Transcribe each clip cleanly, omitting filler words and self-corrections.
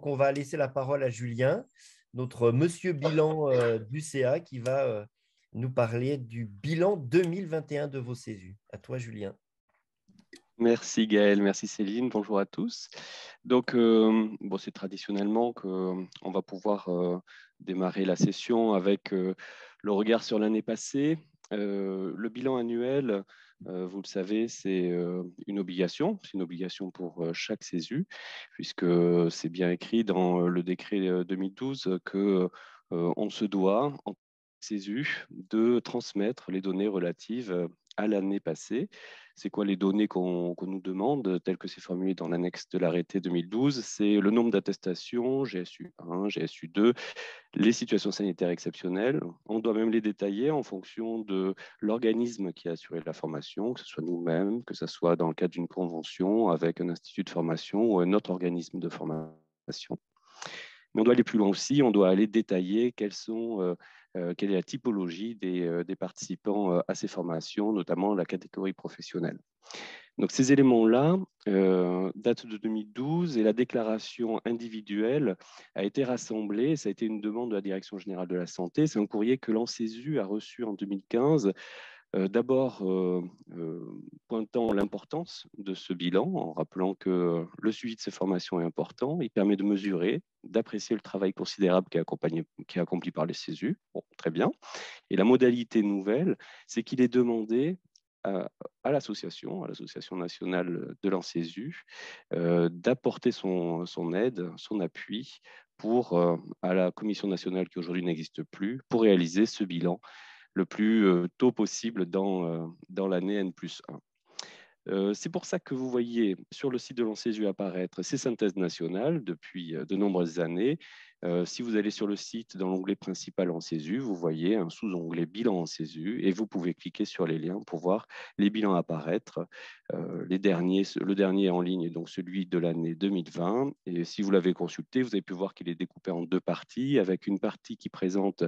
on va laisser la parole à Julien, notre monsieur bilan du CA, qui va nous parler du bilan 2021 de vos CESU. À toi, Julien. Merci Gaël, merci Céline, bonjour à tous. Donc, bon, c'est traditionnellement qu'on va pouvoir démarrer la session avec le regard sur l'année passée. Le bilan annuel, vous le savez, c'est une obligation pour chaque CESU, puisque c'est bien écrit dans le décret 2012 que on se doit, en CESU, de transmettre les données relatives à l'année passée. C'est quoi les données qu'on nous demande, telles que c'est formulé dans l'annexe de l'arrêté 2012? C'est le nombre d'attestations, GSU 1, GSU 2, les situations sanitaires exceptionnelles. On doit même les détailler en fonction de l'organisme qui a assuré la formation, que ce soit nous-mêmes, que ce soit dans le cadre d'une convention avec un institut de formation ou un autre organisme de formation. Mais on doit aller plus loin aussi, on doit aller détailler quelle est la typologie des participants à ces formations, notamment la catégorie professionnelle. Donc ces éléments-là datent de 2012 et la déclaration individuelle a été rassemblée. Ça a été une demande de la Direction générale de la santé. C'est un courrier que l'ANSESU a reçu en 2015. D'abord, pointant l'importance de ce bilan, en rappelant que le suivi de ces formations est important. Il permet de mesurer, d'apprécier le travail considérable qui est accompli par les CESU. Bon, très bien. Et la modalité nouvelle, c'est qu'il est demandé à l'Association nationale de l'ANSESU, d'apporter son aide, son appui à la Commission nationale qui aujourd'hui n'existe plus, pour réaliser ce bilan le plus tôt possible dans l'année N+1. C'est pour ça que vous voyez sur le site de l'ANSESU apparaître ces synthèses nationales depuis de nombreuses années. Si vous allez sur le site, dans l'onglet principal ANSESU, vous voyez un sous-onglet bilan ANSESU et vous pouvez cliquer sur les liens pour voir les bilans apparaître. Le dernier en ligne est donc celui de l'année 2020. Et si vous l'avez consulté, vous avez pu voir qu'il est découpé en deux parties, avec une partie qui présente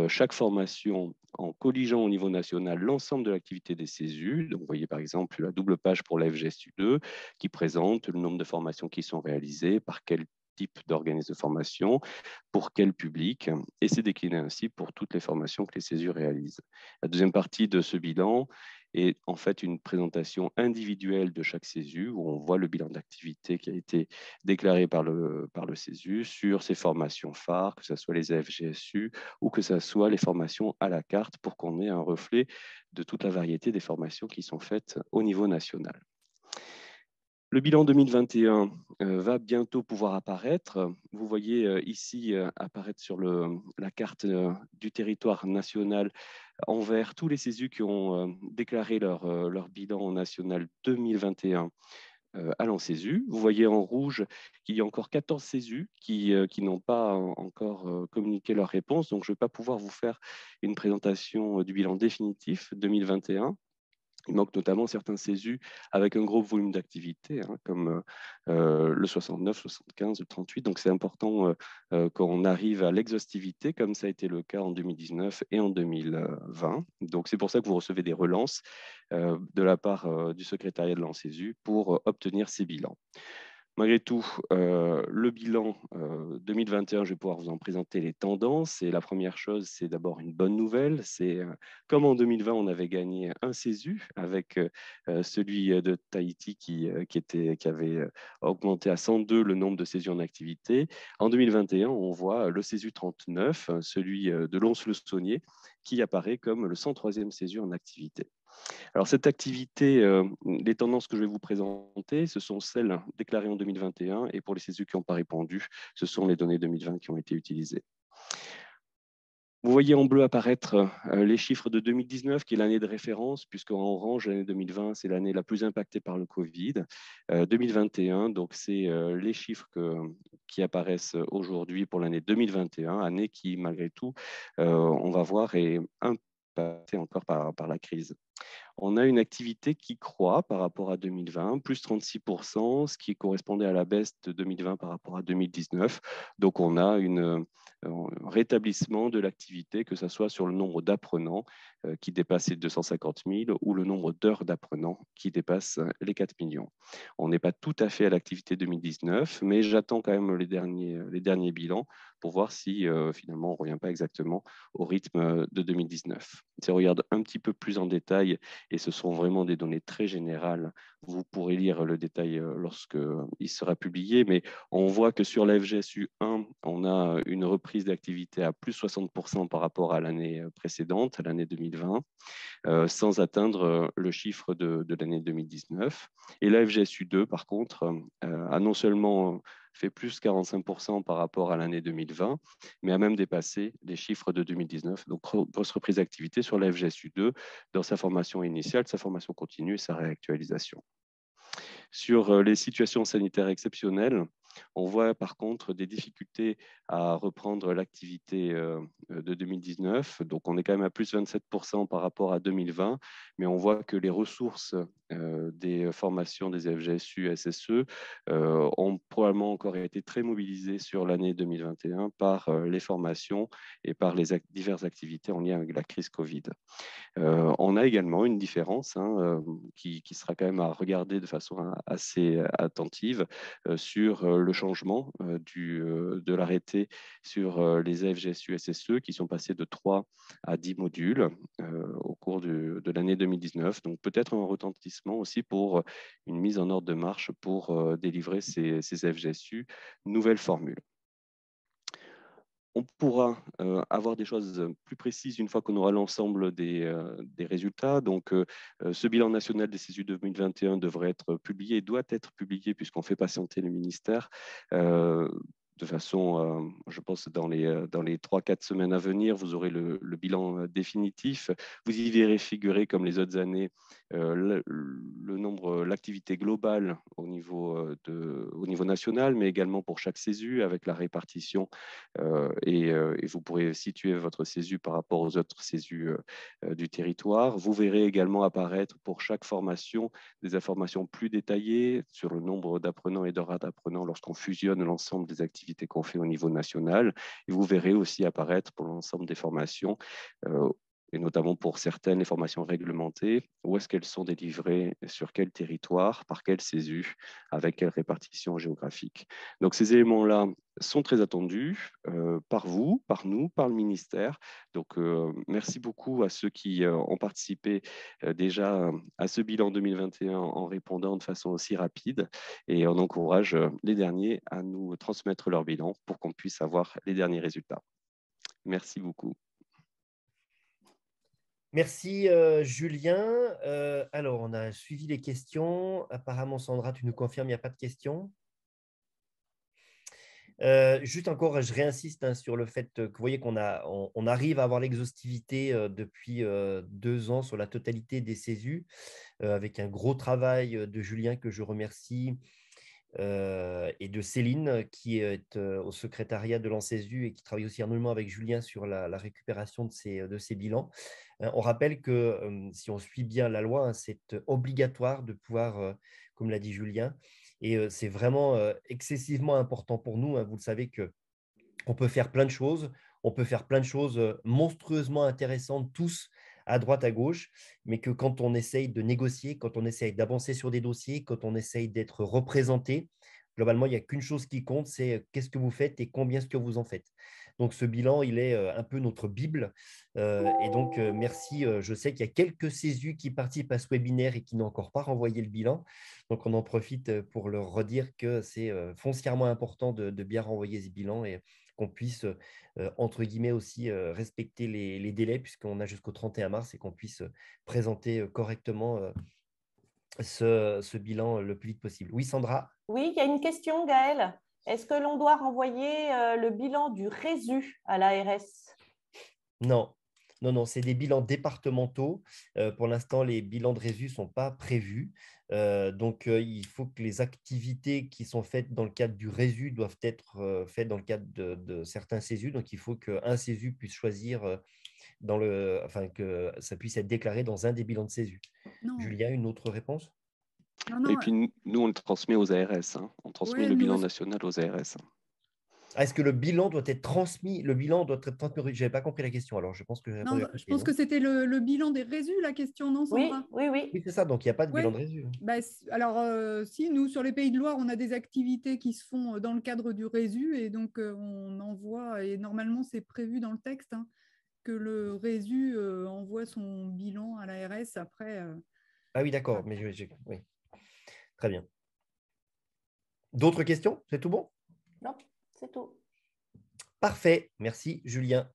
chaque formation en colligeant au niveau national l'ensemble de l'activité des CESU. Donc, vous voyez par exemple la double page pour la FGSU2 qui présente le nombre de formations qui sont réalisées, par quel type d'organisme de formation, pour quel public, et c'est décliné ainsi pour toutes les formations que les CESU réalisent. La deuxième partie de ce bilan est en fait une présentation individuelle de chaque CESU où on voit le bilan d'activité qui a été déclaré par le CESU sur ses formations phares, que ce soit les FGSU ou que ce soit les formations à la carte pour qu'on ait un reflet de toute la variété des formations qui sont faites au niveau national. Le bilan 2021 va bientôt pouvoir apparaître. Vous voyez ici apparaître sur la carte du territoire national en vert tous les CESU qui ont déclaré leur bilan national 2021 à l'ANSESU. Vous voyez en rouge qu'il y a encore 14 CESU qui n'ont pas encore communiqué leur réponse. Donc, je ne vais pas pouvoir vous faire une présentation du bilan définitif 2021. Il manque notamment certains CESU avec un gros volume d'activité, comme le 69, 75, le 38. Donc, c'est important qu'on arrive à l'exhaustivité, comme ça a été le cas en 2019 et en 2020. Donc, c'est pour ça que vous recevez des relances de la part du secrétariat de l'ANSESU pour obtenir ces bilans. Malgré tout, le bilan 2021, je vais pouvoir vous en présenter les tendances. Et la première chose, c'est d'abord une bonne nouvelle. C'est comme en 2020, on avait gagné un CESU avec celui de Tahiti qui avait augmenté à 102 le nombre de CESU en activité. En 2021, on voit le CESU 39, celui de Lons-le-Saunier, qui apparaît comme le 103e CESU en activité. Alors, cette activité, les tendances que je vais vous présenter, ce sont celles déclarées en 2021 et pour les CESU qui n'ont pas répondu, ce sont les données 2020 qui ont été utilisées. Vous voyez en bleu apparaître les chiffres de 2019, qui est l'année de référence, puisqu'en orange, l'année 2020, c'est l'année la plus impactée par le Covid. 2021, donc c'est les chiffres qui apparaissent aujourd'hui pour l'année 2021, année qui, malgré tout, on va voir, est impactée encore par la crise. On a une activité qui croît par rapport à 2020, plus 36%, ce qui correspondait à la baisse de 2020 par rapport à 2019. Donc, on a rétablissement de l'activité, que ce soit sur le nombre d'apprenants qui dépasse les 250 000 ou le nombre d'heures d'apprenants qui dépasse les 4 millions. On n'est pas tout à fait à l'activité 2019, mais j'attends quand même les derniers bilans pour voir si finalement on ne revient pas exactement au rythme de 2019. Si on regarde un petit peu plus en détail, et ce sont vraiment des données très générales, vous pourrez lire le détail lorsqu'il sera publié, mais on voit que sur la FGSU 1, on a une reprise d'activité à plus 60% par rapport à l'année précédente, à l'année 2020, sans atteindre le chiffre de l'année 2019. Et la FGSU 2, par contre, a non seulement fait plus 45% par rapport à l'année 2020, mais a même dépassé les chiffres de 2019. Donc, grosse reprise d'activité sur la FGSU 2 dans sa formation initiale, sa formation continue et sa réactualisation. Sur les situations sanitaires exceptionnelles, on voit par contre des difficultés à reprendre l'activité de 2019. Donc, on est quand même à plus 27% par rapport à 2020, mais on voit que les ressources des formations des FGSU, SSE ont probablement encore été très mobilisées sur l'année 2021 par les formations et par les diverses activités en lien avec la crise Covid. On a également une différence qui sera quand même à regarder de façon assez attentive sur le changement de l'arrêté sur les AFGSU SSE qui sont passés de 3 à 10 modules au cours de l'année 2019. Donc peut-être un retentissement aussi pour une mise en ordre de marche pour délivrer ces AFGSU nouvelles formules. On pourra avoir des choses plus précises une fois qu'on aura l'ensemble des résultats. Donc, ce bilan national des CESU 2021 devrait être publié, doit être publié puisqu'on fait patienter le ministère. De façon, je pense, dans les 3-4 semaines à venir, vous aurez le bilan définitif. Vous y verrez figurer, comme les autres années, le nombre, l'activité globale au niveau national, mais également pour chaque CESU, avec la répartition. Et vous pourrez situer votre CESU par rapport aux autres CESU du territoire. Vous verrez également apparaître pour chaque formation des informations plus détaillées sur le nombre d'apprenants et d'heures d'apprenants lorsqu'on fusionne l'ensemble des activités qu'on fait au niveau national. Et vous verrez aussi apparaître pour l'ensemble des formations, et notamment pour certaines, les formations réglementées, où est-ce qu'elles sont délivrées, sur quel territoire, par quel CESU, avec quelle répartition géographique. Donc ces éléments-là sont très attendus par vous, par nous, par le ministère. Donc merci beaucoup à ceux qui ont participé déjà à ce bilan 2021 en répondant de façon aussi rapide. Et on encourage les derniers à nous transmettre leur bilan pour qu'on puisse avoir les derniers résultats. Merci beaucoup. Merci Julien. Alors, on a suivi les questions. Apparemment, Sandra, tu nous confirmes, il n'y a pas de questions. Juste encore, je réinsiste sur le fait que vous voyez qu'on arrive à avoir l'exhaustivité depuis 2 ans sur la totalité des CESU, avec un gros travail de Julien que je remercie, et de Céline qui est au secrétariat de l'ANCESU et qui travaille aussi énormément avec Julien sur la récupération de ces bilans. On rappelle que si on suit bien la loi, c'est obligatoire de pouvoir, comme l'a dit Julien, et c'est vraiment excessivement important pour nous. Vous le savez qu'on peut faire plein de choses. On peut faire plein de choses monstrueusement intéressantes, tous à droite, à gauche, mais que quand on essaye de négocier, quand on essaye d'avancer sur des dossiers, quand on essaye d'être représenté, globalement, il n'y a qu'une chose qui compte, c'est qu'est-ce que vous faites et combien est-ce que vous en faites. Donc, ce bilan, il est un peu notre Bible. Et donc, merci. Je sais qu'il y a quelques CESU qui participent à ce webinaire et qui n'ont encore pas renvoyé le bilan. Donc, on en profite pour leur redire que c'est foncièrement important de bien renvoyer ce bilan et qu'on puisse, entre guillemets, aussi respecter les délais, puisqu'on a jusqu'au 31 mars et qu'on puisse présenter correctement ce bilan le plus vite possible. Oui, Sandra? Oui, il y a une question, Gaëlle. Est-ce que l'on doit renvoyer le bilan du RESU à l'ARS? Non, non, non, c'est des bilans départementaux. Pour l'instant, les bilans de résus ne sont pas prévus. Donc, il faut que les activités qui sont faites dans le cadre du résu doivent être faites dans le cadre de certains CESU. Donc, il faut qu'un CESU puisse choisir enfin, que ça puisse être déclaré dans un des bilans de CESU. Non. Julien, une autre réponse? Non, non. Et puis nous, on le transmet aux ARS. On transmet Ouais, le nous bilan aussi. national aux ARS. Est-ce que le bilan doit être transmis? Le bilan doit être transmis. Je n'avais pas compris la question, alors je pense que j'ai Non, répondu à je côté, pense non? que c'était le bilan des résus, la question, non, Oui, Sandra? oui, Oui, oui. c'est ça, donc il n'y a pas de bilan Ouais. de résu. Bah, alors, si, nous, sur les Pays de Loire, on a des activités qui se font dans le cadre du résu et donc on envoie, et normalement, c'est prévu dans le texte, hein, que le résu envoie son bilan à l'ARS après. Ah oui, d'accord, mais oui, très bien. D'autres questions? C'est tout bon? Non, c'est tout. Parfait, merci Julien.